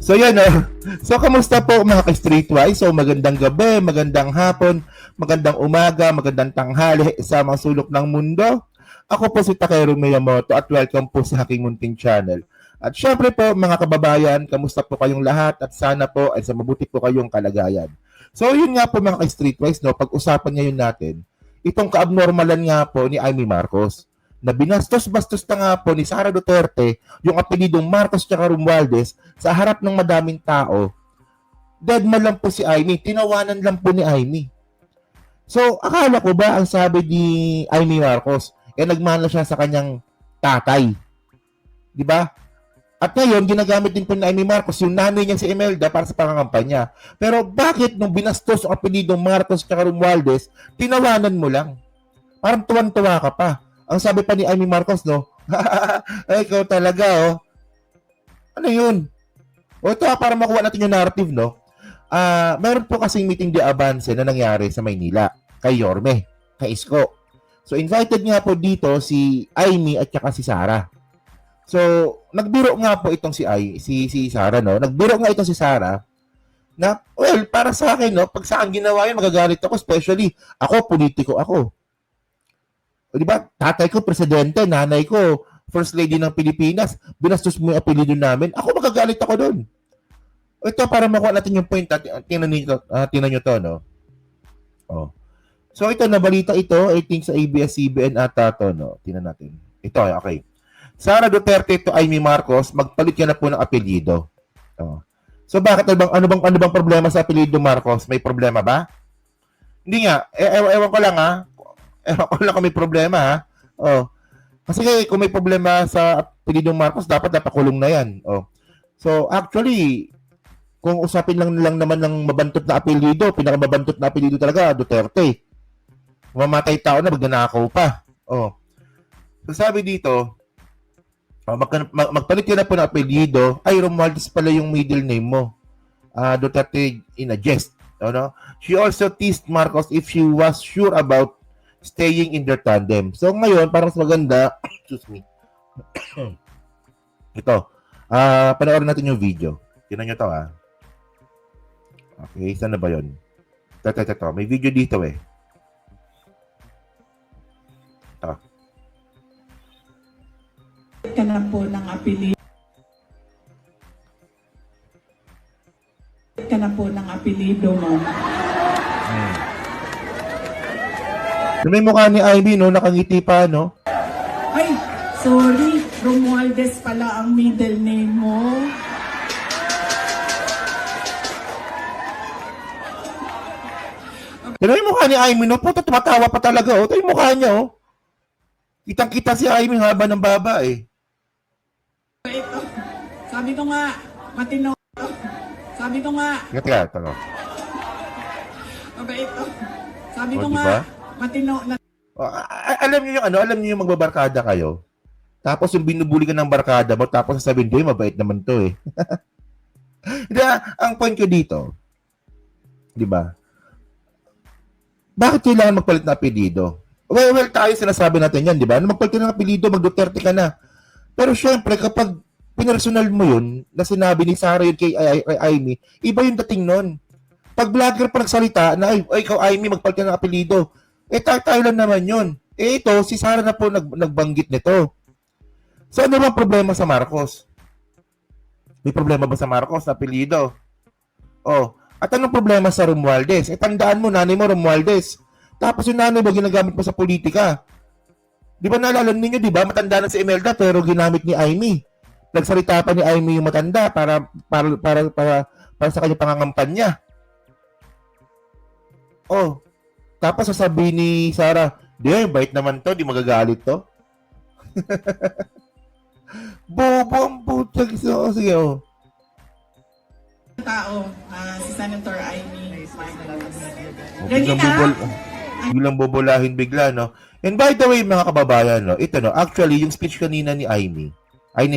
So yan So kamusta po mga ka-Streetwise? So magandang gabi, magandang hapon, magandang umaga, magandang tanghali sa mga sulok ng mundo. Ako po si Takeru Miyamoto at welcome po sa aking munting channel. At syempre po mga kababayan, kamusta po kayong lahat at sana po ay sa mabuti po kayong kalagayan. So yun nga po mga ka-Streetwise, pag-usapan ngayon natin itong kaabnormalan nga po ni Amy Marcos na binastos-bastos na nga po ni Sara Duterte yung apelidong Marcos tsaka Romualdez sa harap ng madaming tao. Deadman lang po si Amy, tinawanan lang po ni Amy. So, akala ko ba ang sabi ni Amy Marcos, nagmana siya sa kanyang tatay. Di ba? At ngayon, ginagamit din po ni Amy Marcos yung nanay niya si Imelda para sa pangangampanya. Pero bakit nung binastos ang apelidong Marcos tsaka Romualdez, tinawanan mo lang? Parang tuwan-tuwa ka pa. Ang sabi pa ni Amy Marcos, ay, ikaw talaga, Ano yun? Ito, para makuha natin yung narrative, meron po kasing meeting de avance na nangyari sa Maynila kay Yorme, kay Isko. So, invited nga po dito si Amy at saka si Sara. So, nagbiro nga po itong si Sara, Nagbiro nga itong si Sara na, well, para sa akin, pag saan ginawa yun, magagalit ako, especially, ako, politiko ako. O di ba? Tatay ko presidente, nanay ko first lady ng Pilipinas. Binastos mo yung apelyido namin. Ako magagalit ako doon. Ito para makuha natin yung point. Tingnan nyo to, no? Oh. So ito, nabalita ito, I think sa ABS-CBN ata to, no? Tingnan natin. Ito, okay. Sara Duterte to Amy Marcos, magpalit ka na po ng apelyido. Oh. So bakit ano bang problema sa apelyido Marcos? May problema ba? Hindi nga. Ewan ko lang ko lang kung may problema, ha? Oh. Kasi kung may problema sa apelidong Marcos, dapat napakulong na yan. Oh. So, actually, kung usapin lang naman ng mabantot na apelido, pinakamabantot na apelido talaga, Duterte. Mamatay tao na, magnanakaw pa. Oh. So, sabi dito, magpalit ka na po ng apelido, ay, Romualdez pala yung middle name mo. Duterte in a jest. No? She also teased Marcos if she was sure about staying in their tandem. So ngayon, parang mas maganda, excuse me. Ito. Panoorin natin yung video. Tingnan nyo to, Okay, saan na ba yun? Ito. May video dito, Ito. Ka na po ng apelido. Ka na po ng apelido mo. May mukha ni Ivy, nakangiti pa, Ay, sorry. Romualdez pala ang middle name mo. Pero yung mukha ni Ivy, puto, tumatawa pa talaga, Ito yung mukha niya, Kitang-kita si Ivy haba ng baba, Ito. Sabi ko nga, matino. Sabi ko nga. Teka, ito, Ito. Sabi ko diba? nga, matino na. Alam niyo yung magbabarkada kayo. Tapos yung binubuli ka ng barkada mo, tapos sasabihin, "Doy, mabait naman 'to, Hindi, ang point ko dito, 'di ba? Bakit kailangan magpalit ng apelyido? Well, tayo sinasabi natin 'yan, 'di ba? Magpalit ka ng apelyido, mag-Duterte ka na. Pero syempre, kapag pinersonal mo 'yun, na sinabi ni Sara yun kay Amy, iba yung dating nun. Pag vlogger pa nagsalita na, ay, ikaw Amy, magpalit ka ng apelyido. Tayo lang naman yun. Ito, si Sara na po nagbanggit nito. So, ano bang problema sa Marcos? May problema ba sa Marcos na apelyido? Oh, at anong problema sa Romualdez? Tandaan mo, nanay mo Romualdez. Tapos yung nanay mo, ginagamit mo sa politika. Di ba naalala ninyo, di ba? Matanda na si Imelda, pero ginamit ni Amy. Nagsalita pa ni Amy yung matanda para sa kanyang pangangampanya. Oh, tapos sasabihin ni Sara, bait naman to, di magagalit to. Bobo ang putag. So, sige, Tao, si Senator Amy Marcos. Biglang bobolahin bigla, no? And by the way, mga kababayan, ito, actually, yung speech kanina ni Amy,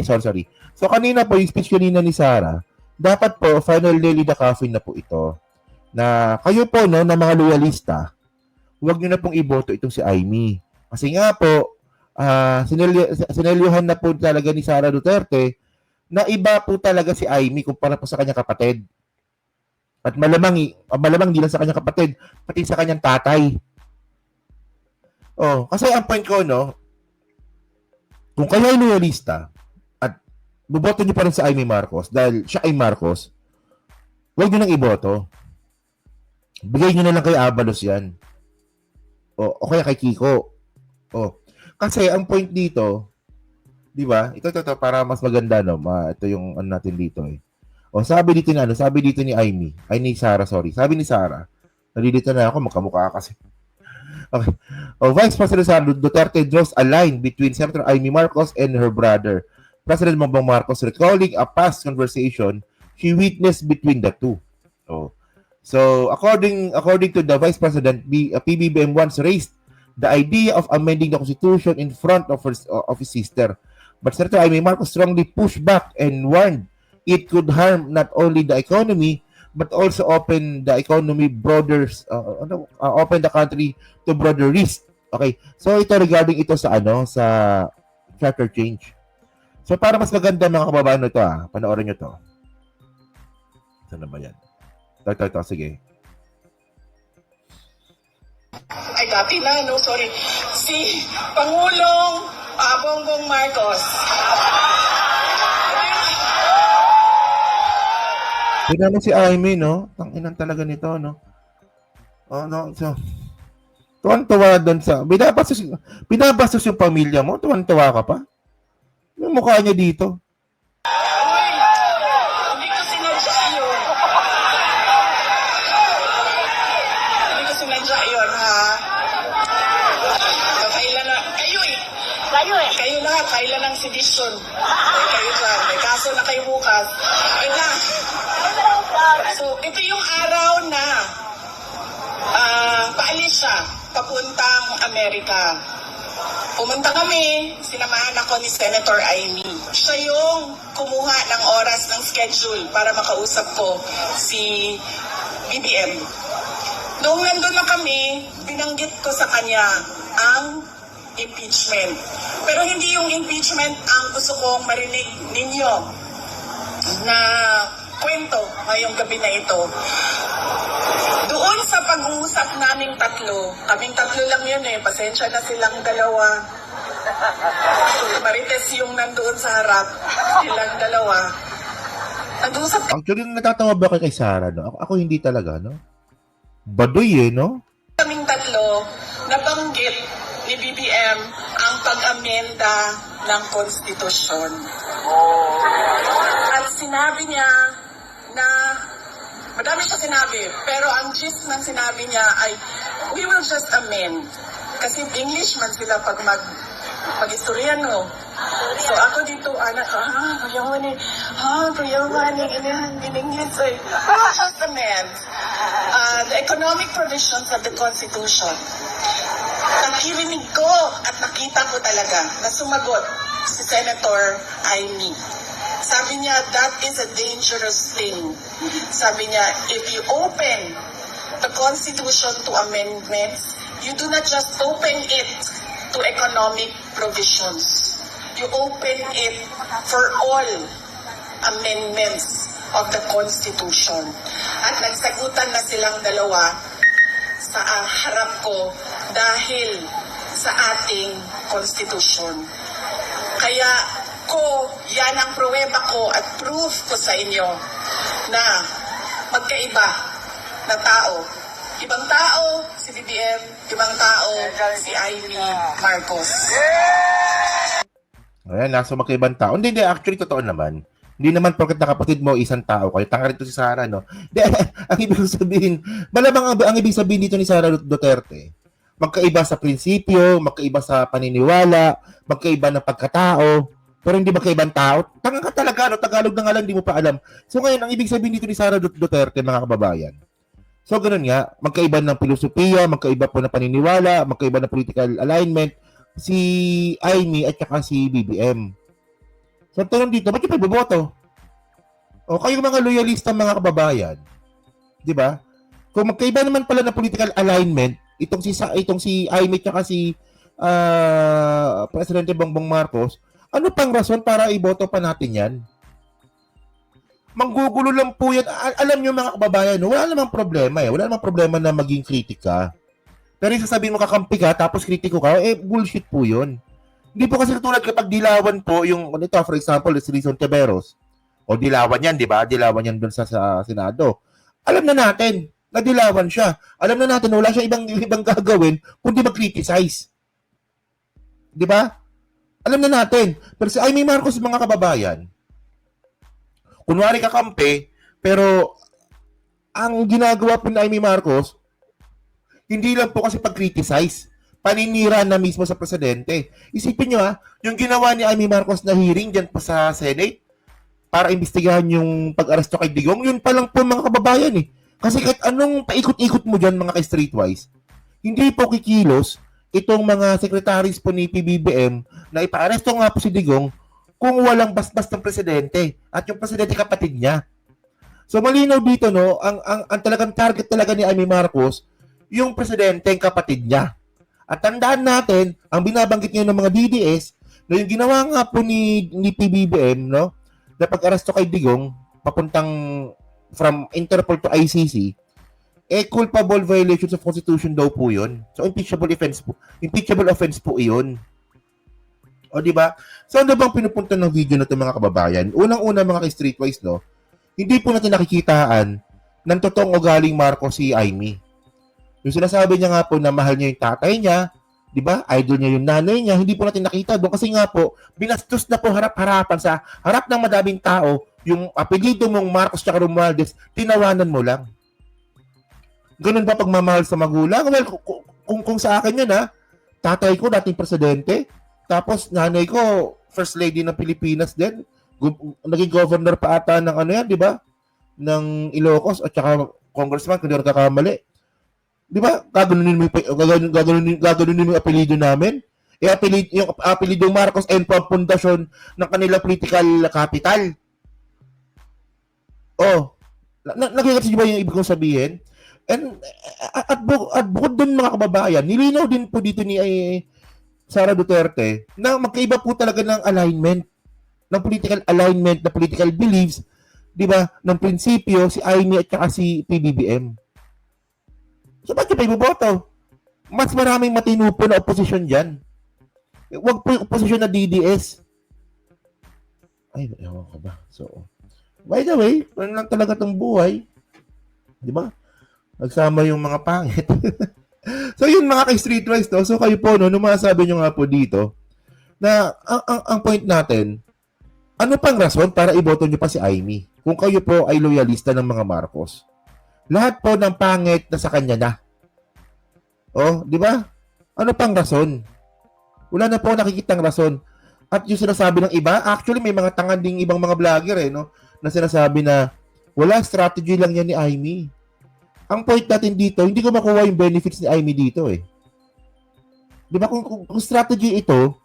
sorry. So, kanina po, yung speech kanina ni Sara, dapat po, finally, the coffin na po ito, na kayo po, na mga loyalista, huwag nyo na pong iboto itong si Amy. Kasi nga po, sinelyuhan na po talaga ni Sara Duterte na iba po talaga si Amy kumpara po sa kanyang kapatid. At malamang hindi lang sa kanyang kapatid, pati sa kanyang tatay. Oh, kasi ang point ko, no, kung kayo ay loyalista at buboto niyo pa rin sa Amy Marcos dahil siya ay Marcos, huwag niyo nang iboto. Bigay niyo na lang kay Abalos yan. O kaya kay Kiko. O, kasi ang point dito, di ba? Ito, para mas maganda, no? Ito yung ano natin dito eh. O, sabi dito ni Amy. Ay, ni Sarah, sorry. Sabi ni Sarah, nalilito na ako, magkamukha kasi. Okay. O, Vice President Sara Duterte draws a line between Senator Amy Marcos and her brother, President Bongbong Marcos, recalling a past conversation she witnessed between the two. So, according to the Vice President, PBBM once raised the idea of amending the Constitution in front of his sister. But Senator Amy Marcos strongly pushed back and warned it could harm not only the economy, but also open the economy open the country to broader risk. Okay. So, ito regarding ito sa charter change. So, para mas maganda mga kababayan ito panoorin nyo to. Saan na ba yan? Ito, sige. Ay, dati na, no? Sorry. Si Pangulong Bongbong Marcos. Tignan mo si Amy, no? Tanginan talaga nito, no? Oh, no. So, tuwan-tuwa doon sa... Binabastos yung pamilya mo? Tuwan-tuwa ka pa? Yung mukha niya dito. Uy, hindi ko sinadya yun. Hindi ko sinadya yun, ha? Kailan na... Kayo lahat, kailan ang sedisyon? Kayo dyan. May kaso na kayo bukas. Ay na. So, ito yung araw na paalis siya papuntang Amerika. Pumunta kami, sinamahan ako ni Senator Amy. Siya yung kumuha ng oras ng schedule para makausap ko si BBM. Noong nandun na kami, binanggit ko sa kanya ang impeachment. Pero hindi yung impeachment ang gusto kong marinig ninyo na kwento ngayong gabi na ito. Doon sa pag-uusap naming kaming tatlo lang yun pasensya na silang dalawa. Marites yung nandoon sa harap, silang dalawa. Nag-uusap Actually, natatawa ba kay Sarah, no? Ako hindi talaga, no? Baduy, no? kaming tatlo, nabanggit ni BBM ang pag-amenda ng konstitusyon. At sinabi niya na madami siya sinabi, pero ang gist ng sinabi niya ay, we will just amend. Kasi English man sila pag mag-istorya, So ako dito, anak, kuyawan, in English, we will just amend the economic provisions of the Constitution. Nakirinig ko at nakita ko talaga na sumagot si Senator Amy. Sabi niya, that is a dangerous thing. Sabi niya, if you open the Constitution to amendments, you do not just open it to economic provisions. You open it for all amendments of the Constitution. At nagsagutan na silang dalawa sa harap ko dahil sa ating Constitution. Kaya yan ang pruweba ko at proof ko sa inyo na magkaiba na tao. Ibang tao si BBM, ibang tao si Amy Marcos. Ayan, nasa magkaibang tao. Hindi, actually, totoo naman. Hindi naman porket nakapatid mo isang tao kayo. Tanga rito si Sara, no? Hindi, ang ibig sabihin, malamang ang ibig sabihin dito ni Sara Duterte, magkaiba sa prinsipyo, magkaiba sa paniniwala, magkaiba ng pagkatao, pero hindi magkaibang tao. Tanga ka talaga, no? Tagalog na nga lang, hindi mo pa alam. So ngayon, ang ibig sabihin dito ni Sara Duterte, mga kababayan, so ganun nga, magkaiba ng filosofiya, magkaiba po ng paniniwala, magkaiba ng political alignment, si Amy at saka si BBM. So tanong dito, ba't yung pagboboto? O kayo mga loyalista mga kababayan, di ba? Kung magkaiba naman pala ng political alignment, itong si Amy at saka si Presidente Bongbong Marcos, ano pang rason para iboto pa natin yan? Manggugulo lang po yan. Alam nyo mga kababayan, no, wala namang problema eh. Wala namang problema na maging kritika. Pero yung sasabihin mo kakampi ka, tapos kritiko ka, bullshit po yun. Hindi po kasi katulad kapag dilawan po, yung, ito, for example, si Rizon Tiveros. O dilawan yan, di ba? Dilawan yan dun sa Senado. Alam na natin, na dilawan siya. Alam na natin, wala siya ibang gagawin, kundi mag-criticize. Di ba? Alam na natin. Pero si Amy Marcos, mga kababayan, kunwari kakampi, pero ang ginagawa po ni Amy Marcos, hindi lang po kasi pag-criticize, paninira na mismo sa presidente. Isipin nyo yung ginawa ni Amy Marcos na hearing dyan pa sa Senate para imbestigahan yung pag-aresto kay Digong, yun pa lang po mga kababayan eh. Kasi kahit anong paikot-ikot mo dyan mga ka-streetwise, hindi po kikilos itong mga secretaries po ni PBBM na ipa-aresto nga po si Digong kung walang basbas ng presidente at yung presidente kapatid niya. So malinaw dito no, ang talagang target talaga ni Amy Marcos yung presidente ang kapatid niya. At tandaan natin, ang binabanggit niya ng mga DDS na yung ginawa nga po ni PBBM no, na pag-aresto kay Digong papuntang from Interpol to ICC, culpable violations of Constitution daw po yun. So impeachable offense po iyon. O di ba? So ano bang pinupunta ng video na 'to mga kababayan? Unang-una mga ka-streetwise no, hindi po natin nakikitaan ng totoong ugaling Marcos si Amy. Yung sinasabi niya nga po na mahal niya yung tatay niya, di ba? Idol niya yung nanay niya, hindi po natin nakita doon kasi nga po binastos na po harap-harapan sa harap ng madaming tao yung apelyido mong Marcos tsaka Romualdez, tinawanan mo lang. Ganun ba pagmamahal sa magulang? Well, kung sa akin yun tatay ko dating presidente, tapos nanay ko first lady ng Pilipinas din, naging governor pa ata ng ano yan, di ba? Ng Ilocos at saka congressman kung di ako kakamali. Di ba? Gaganunin mo yung apelyido namin. Yung apelyido Marcos and pundasyon ng kanilang political capital. Oh, nakikita niyo ba yung ibig kong sabihin? And at bukod dun mga kababayan, nilinaw din po dito ni Sara Duterte na magkaiba po talaga ng alignment, ng political alignment, ng political beliefs, di ba, ng prinsipyo si Amy at saka si PBBM. So, ba't yung pa iboboto? Mas maraming matino po na oposisyon dyan. Huwag po yung oposisyon na DDS. Ay, ewan ko ba? So, by the way, ano lang talaga itong buhay. Di ba? Nagsama yung mga pangit. So, yun mga ka-streetwise, no? So, kayo po, no, nung masasabi nyo nga po dito, na ang point natin, ano pang rason para iboto nyo pa si Amy? Kung kayo po ay loyalista ng mga Marcos. Lahat po ng pangit na sa kanya na. Oh, di ba? Ano pang rason? Wala na po nakikitang rason. At yung sinasabi ng iba, actually may mga tangan ding ibang mga vlogger no, na sinasabi na wala, strategy lang yan ni Amy. Ang point natin dito, hindi ko makuha yung benefits ni Amy dito Di ba kung strategy ito,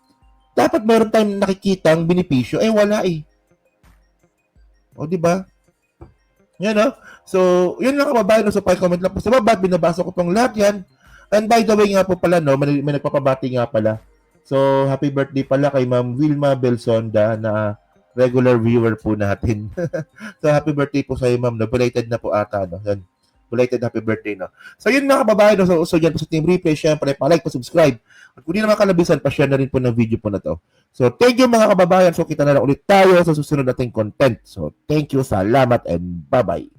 dapat meron tayong nakikitang benepisyo, wala O di ba? Yan So, yun lang kababayan. So, comment lang po sa baba. Binabasa ko pong lahat yan. And by the way nga po pala, no, may nagpapabati nga pala. So, happy birthday pala kay Ma'am Wilma Belsonda na regular viewer po natin. So, happy birthday po sa iyo, Ma'am. No? Belated na po ata. No? Yan. Belated happy birthday. No? So, yun mga kababayan. No? So, yan po sa Team Replay. Siyempre, pa-like, pa-subscribe. At kung di naman kalabisan, pa-share na rin po ng video po na to. So, thank you mga kababayan. So, kita na lang ulit tayo sa susunod nating content. So, thank you. Salamat and bye-bye.